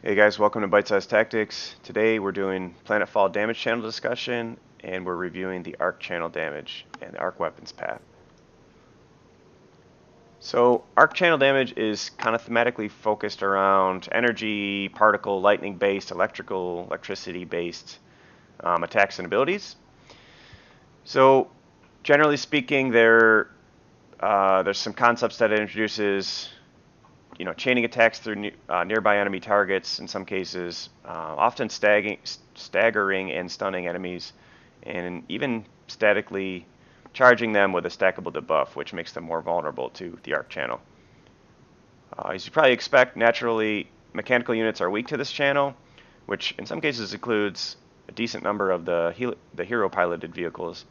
Hey guys, welcome to Bite Size Tactics. Today we're doing Planetfall damage channel discussion, and we're reviewing the arc channel damage and the arc weapons path. So arc channel damage is kind of thematically focused around energy, particle, lightning-based, electricity-based attacks and abilities. So generally speaking, there's some concepts that it introduces. Chaining attacks through nearby enemy targets in some cases, often staggering and stunning enemies, and even statically charging them with a stackable debuff, which makes them more vulnerable to the arc channel. As you probably expect, naturally, mechanical units are weak to this channel, which in some cases includes a decent number of the hero-piloted vehicles,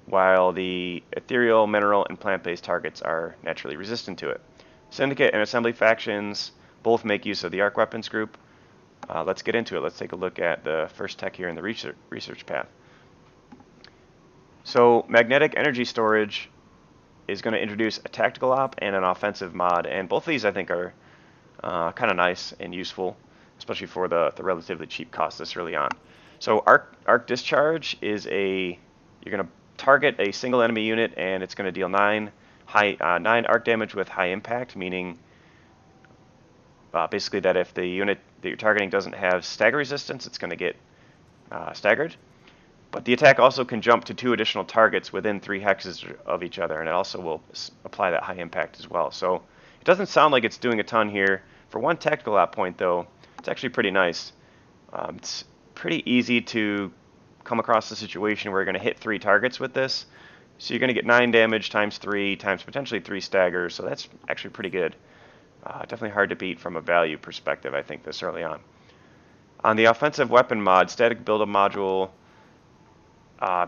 while the ethereal, mineral, and plant-based targets are naturally resistant to it. Syndicate and Assembly factions both make use of the arc weapons group. Let's get into it. Let's take a look at the first tech here in the research path. So magnetic energy storage is going to introduce a tactical op and an offensive mod, and both of these I think are kind of nice and useful, especially for the relatively cheap cost this early on. So arc discharge is you're going to target a single enemy unit, and it's going to deal 9 arc damage with high impact, meaning basically that if the unit that you're targeting doesn't have stagger resistance, it's going to get staggered. But the attack also can jump to 2 additional targets within 3 hexes of each other, and it also will apply that high impact as well. So it doesn't sound like it's doing a ton here. For one tactical op point, though, it's actually pretty nice. It's pretty easy to come across a situation where you're going to hit 3 targets with this. So you're going to get 9 damage times 3 times potentially 3 staggers, so that's actually pretty good. Definitely hard to beat from a value perspective, I think, this early on. On the offensive weapon mod, static build-up module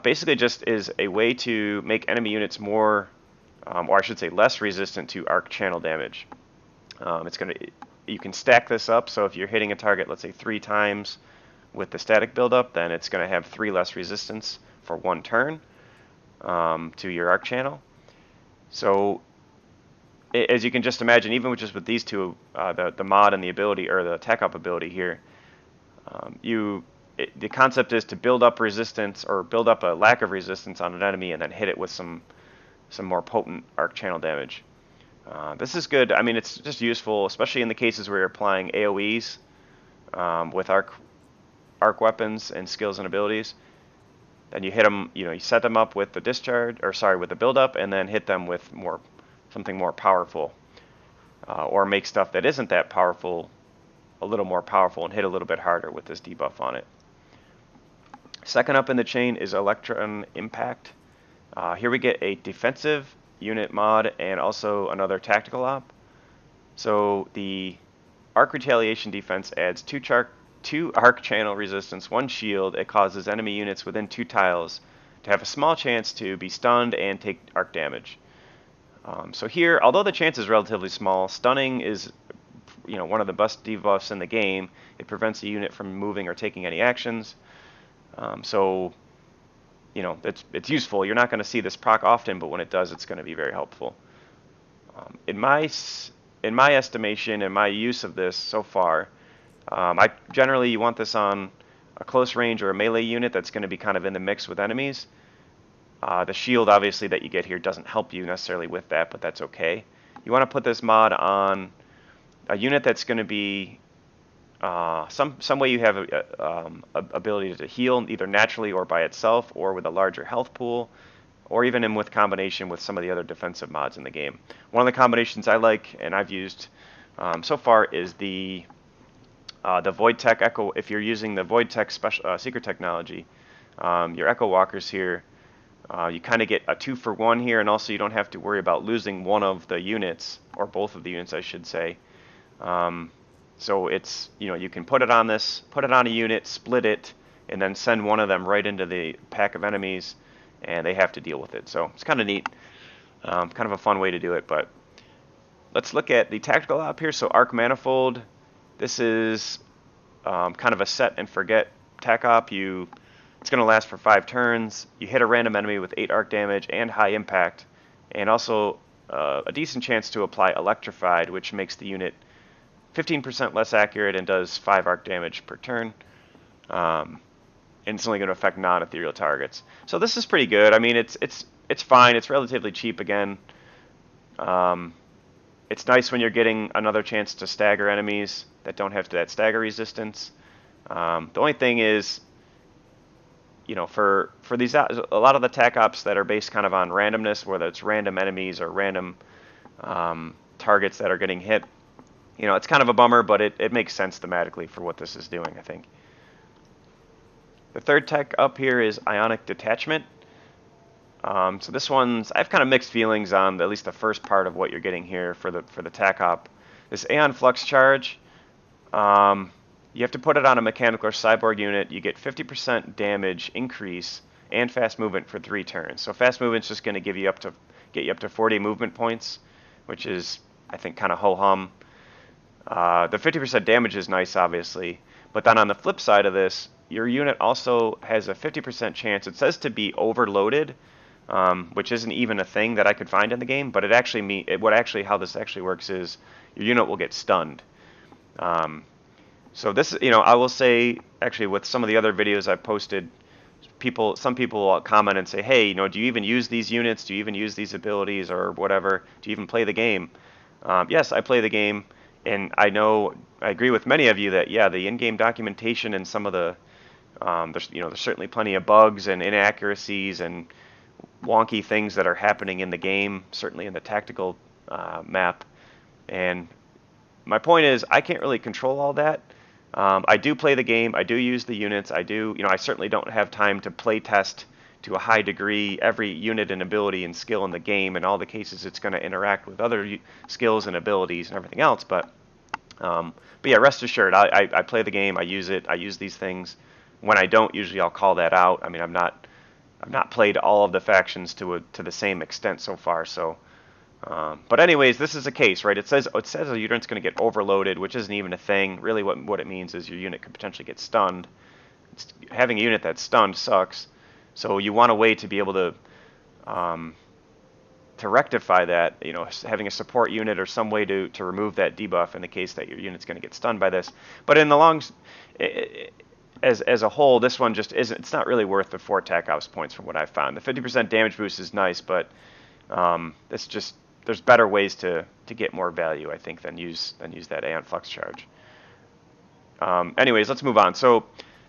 basically just is a way to make enemy units more, or I should say less resistant to arc channel damage. You can stack this up, so if you're hitting a target, let's say 3 times with the static build-up, then it's going to have 3 less resistance for 1 turn to your arc channel. So as you can just imagine, even with these two, the mod and the ability, or the tech up ability here, the concept is to build up resistance or build up a lack of resistance on an enemy and then hit it with some more potent arc channel damage. This is good. I mean, it's just useful, especially in the cases where you're applying AoEs with arc weapons and skills and abilities. Then you hit them, you set them up with the with the build up, and then hit them with something more powerful, or make stuff that isn't that powerful a little more powerful and hit a little bit harder with this debuff on it. Second up in the chain is Electron Impact. Here we get a defensive unit mod and also another tactical op. So the Arc Retaliation defense adds 2 arc channel resistance, 1 shield. It causes enemy units within 2 tiles to have a small chance to be stunned and take arc damage. So here, although the chance is relatively small, stunning is one of the best debuffs in the game. It prevents the unit from moving or taking any actions. So it's useful. You're not going to see this proc often, but when it does, it's going to be very helpful. In my estimation and my use of this so far, you want this on a close range or a melee unit that's going to be kind of in the mix with enemies. The shield, obviously, that you get here doesn't help you necessarily with that, but that's okay. You want to put this mod on a unit that's going to be some way you have a ability to heal, either naturally or by itself, or with a larger health pool, or even with combination with some of the other defensive mods in the game. One of the combinations I like and I've used so far is the Void Tech Echo. If you're using the Void Tech secret technology, your Echo Walkers here, you kind of get a 2-for-1 here, and also you don't have to worry about losing one of the units, or both of the units, I should say. So it's, you can put it on a unit, split it, and then send one of them right into the pack of enemies, and they have to deal with it. So it's kind of neat, kind of a fun way to do it. But let's look at the tactical op here. So Arc Manifold, this is kind of a set and forget tac op. It's going to last for 5 turns. You hit a random enemy with 8 arc damage and high impact, and also a decent chance to apply Electrified, which makes the unit 15% less accurate and does 5 arc damage per turn. And it's only going to affect non-ethereal targets. So this is pretty good. I mean, it's fine. It's relatively cheap again. It's nice when you're getting another chance to stagger enemies that don't have that stagger resistance. The only thing is, for these, a lot of the attack ops that are based kind of on randomness, whether it's random enemies or random targets that are getting hit, it's kind of a bummer, but it makes sense thematically for what this is doing, I think. The third tech up here is Ionic Detachment. So this one's, I have kind of mixed feelings on at least the first part of what you're getting here for the tac op. This Aeon Flux Charge, you have to put it on a mechanical or cyborg unit. You get 50% damage increase and fast movement for 3 turns. So fast movement's just going to get you up to 40 movement points, which is, I think, kind of ho-hum. The 50% damage is nice, obviously, but then on the flip side of this, your unit also has a 50% chance. It says to be overloaded, which isn't even a thing that I could find in the game, but how this actually works is your unit will get stunned. So this, I will say, actually, with some of the other videos I've posted, some people will comment and say, hey, do you even use these units? Do you even use these abilities or whatever? Do you even play the game? Yes, I play the game, and I agree with many of you that, yeah, the in-game documentation and some of the, there's certainly plenty of bugs and inaccuracies and wonky things that are happening in the game, certainly in the tactical map. And my point is, I can't really control all that. I do play the game. I do use the units. I certainly don't have time to play test to a high degree every unit and ability and skill in the game. In all the cases, it's going to interact with other skills and abilities and everything else. But yeah, rest assured, I play the game. I use it. I use these things. When I don't, usually I'll call that out. I mean, I've not played all of the factions to the same extent so far. So. But anyways, this is a case, right? It says a unit's going to get overloaded, which isn't even a thing. Really, what it means is your unit could potentially get stunned. Having a unit that's stunned sucks. So you want a way to be able to rectify that. Having a support unit or some way to remove that debuff in the case that your unit's going to get stunned by this. But in the as a whole, this one just isn't. It's not really worth the 4 attack ops points from what I've found. The 50% damage boost is nice, but there's better ways to get more value, I think, than use that Aeon Flux Charge. Anyways, let's move on. So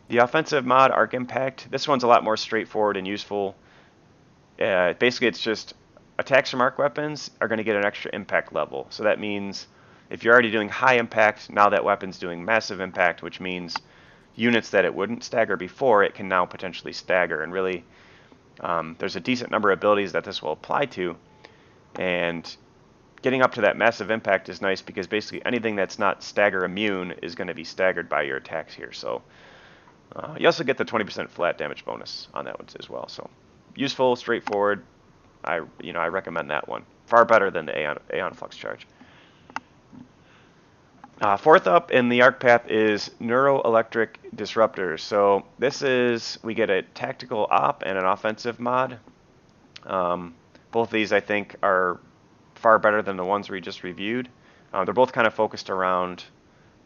the offensive mod, Arc Impact, this one's a lot more straightforward and useful. Basically, it's just attacks from arc weapons are going to get an extra impact level. So that means if you're already doing high impact, now that weapon's doing massive impact, which means units that it wouldn't stagger before, it can now potentially stagger. And really, there's a decent number of abilities that this will apply to. And getting up to that massive impact is nice because basically anything that's not stagger immune is going to be staggered by your attacks here. So you also get the 20% flat damage bonus on that one as well. So useful, straightforward. I recommend that one. Far better than the Aeon Flux Charge. Fourth up in the arc path is Neuroelectric Disruptors. So we get a tactical op and an offensive mod. Both of these, I think, are far better than the ones we just reviewed. They're both kind of focused around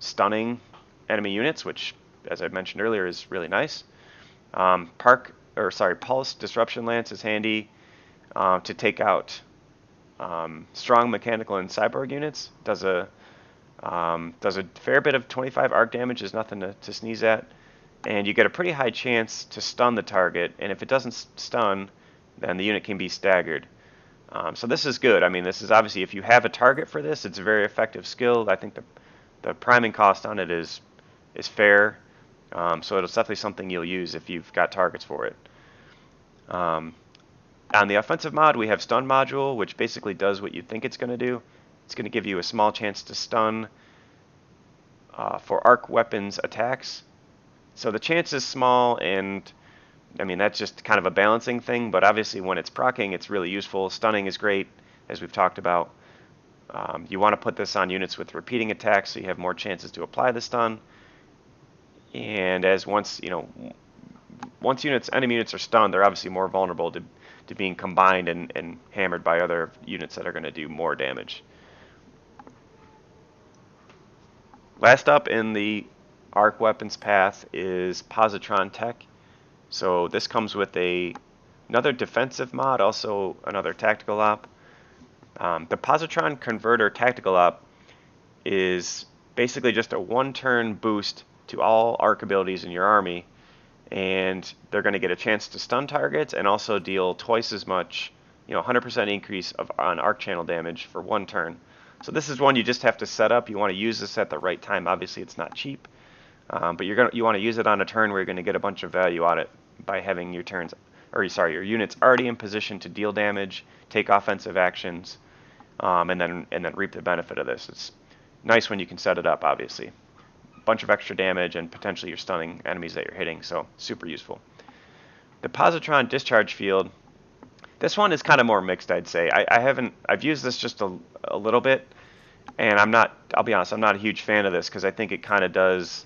stunning enemy units, which, as I mentioned earlier, is really nice. Pulse Disruption Lance is handy to take out strong mechanical and cyborg units. Does a fair bit of 25 arc damage, is nothing to sneeze at. And you get a pretty high chance to stun the target, and if it doesn't stun, then the unit can be staggered. So this is good. I mean, this is obviously, if you have a target for this, it's a very effective skill. I think the priming cost on it is fair. So it's definitely something you'll use if you've got targets for it. On the offensive mod, we have Stun Module, which basically does what you think it's going to do. It's going to give you a small chance to stun for arc weapons attacks. So the chance is small, and I mean, that's just kind of a balancing thing, but obviously when it's proccing, it's really useful. Stunning is great, as we've talked about. You want to put this on units with repeating attacks so you have more chances to apply the stun. And once enemy units are stunned, they're obviously more vulnerable to being combined and hammered by other units that are going to do more damage. Last up in the arc weapons path is Positron Tech. So this comes with another defensive mod, also another tactical op. The Positron Converter Tactical Op is basically just a one-turn boost to all arc abilities in your army, and they're going to get a chance to stun targets and also deal twice as much, 100% increase on arc channel damage for one turn. So this is one you just have to set up. You want to use this at the right time. Obviously, it's not cheap, but you want to use it on a turn where you're going to get a bunch of value out of it by having your units already in position to deal damage, take offensive actions, and then reap the benefit of this. It's nice when you can set it up, obviously. A bunch of extra damage and potentially you're stunning enemies that you're hitting, so super useful. The Positron Discharge Field, this one is kind of more mixed, I'd say. I've used this just a little bit, and I'll be honest, I'm not a huge fan of this because I think it kind of does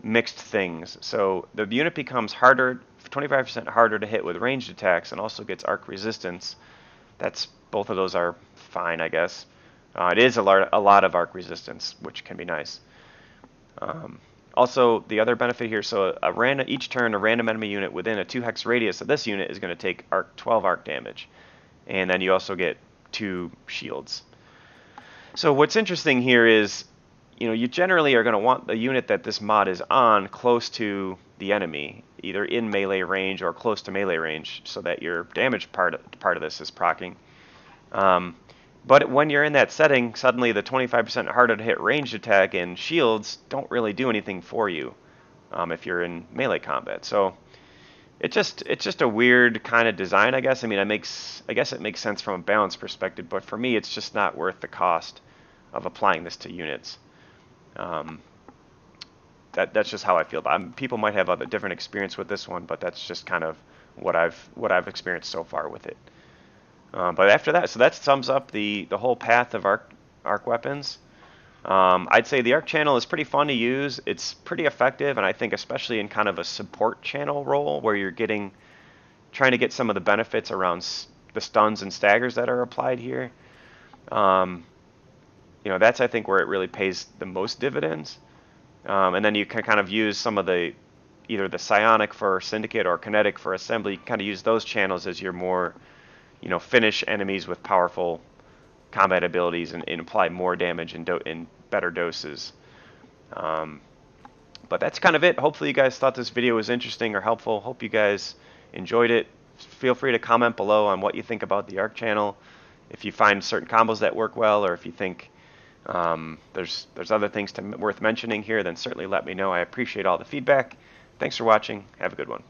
mixed things. So the unit becomes 25% harder to hit with ranged attacks and also gets arc resistance. Both of those are fine, I guess. It is a lot of arc resistance, which can be nice. Also, the other benefit here, so each turn, a random enemy unit within a 2-hex radius of this unit is going to take 12 arc damage. And then you also get 2 shields. So what's interesting here is, you generally are going to want the unit that this mod is on close to the enemy, either in melee range or close to melee range, so that your damage part of this is proccing. But when you're in that setting, suddenly the 25% harder to hit ranged attack and shields don't really do anything for you if you're in melee combat. So it's just a weird kind of design, I guess. I mean, I guess it makes sense from a balance perspective, but for me, it's just not worth the cost of applying this to units. That's just how I feel. People might have a different experience with this one, but that's just kind of what I've experienced so far with it. But after that, so that sums up the whole path of arc weapons. I'd say the arc channel is pretty fun to use. It's pretty effective, and I think especially in kind of a support channel role where you're trying to get some of the benefits around the stuns and staggers that are applied here. That's I think where it really pays the most dividends. And then you can kind of use some of either the psionic for syndicate or kinetic for assembly. You can kind of use those channels as your more finish enemies with powerful combat abilities and apply more damage in better doses. But that's kind of it. Hopefully you guys thought this video was interesting or helpful. Hope you guys enjoyed it. Feel free to comment below on what you think about the arc channel. If you find certain combos that work well, or if you think there's other things worth mentioning here, then certainly let me know. I appreciate all the feedback. Thanks for watching. Have a good one.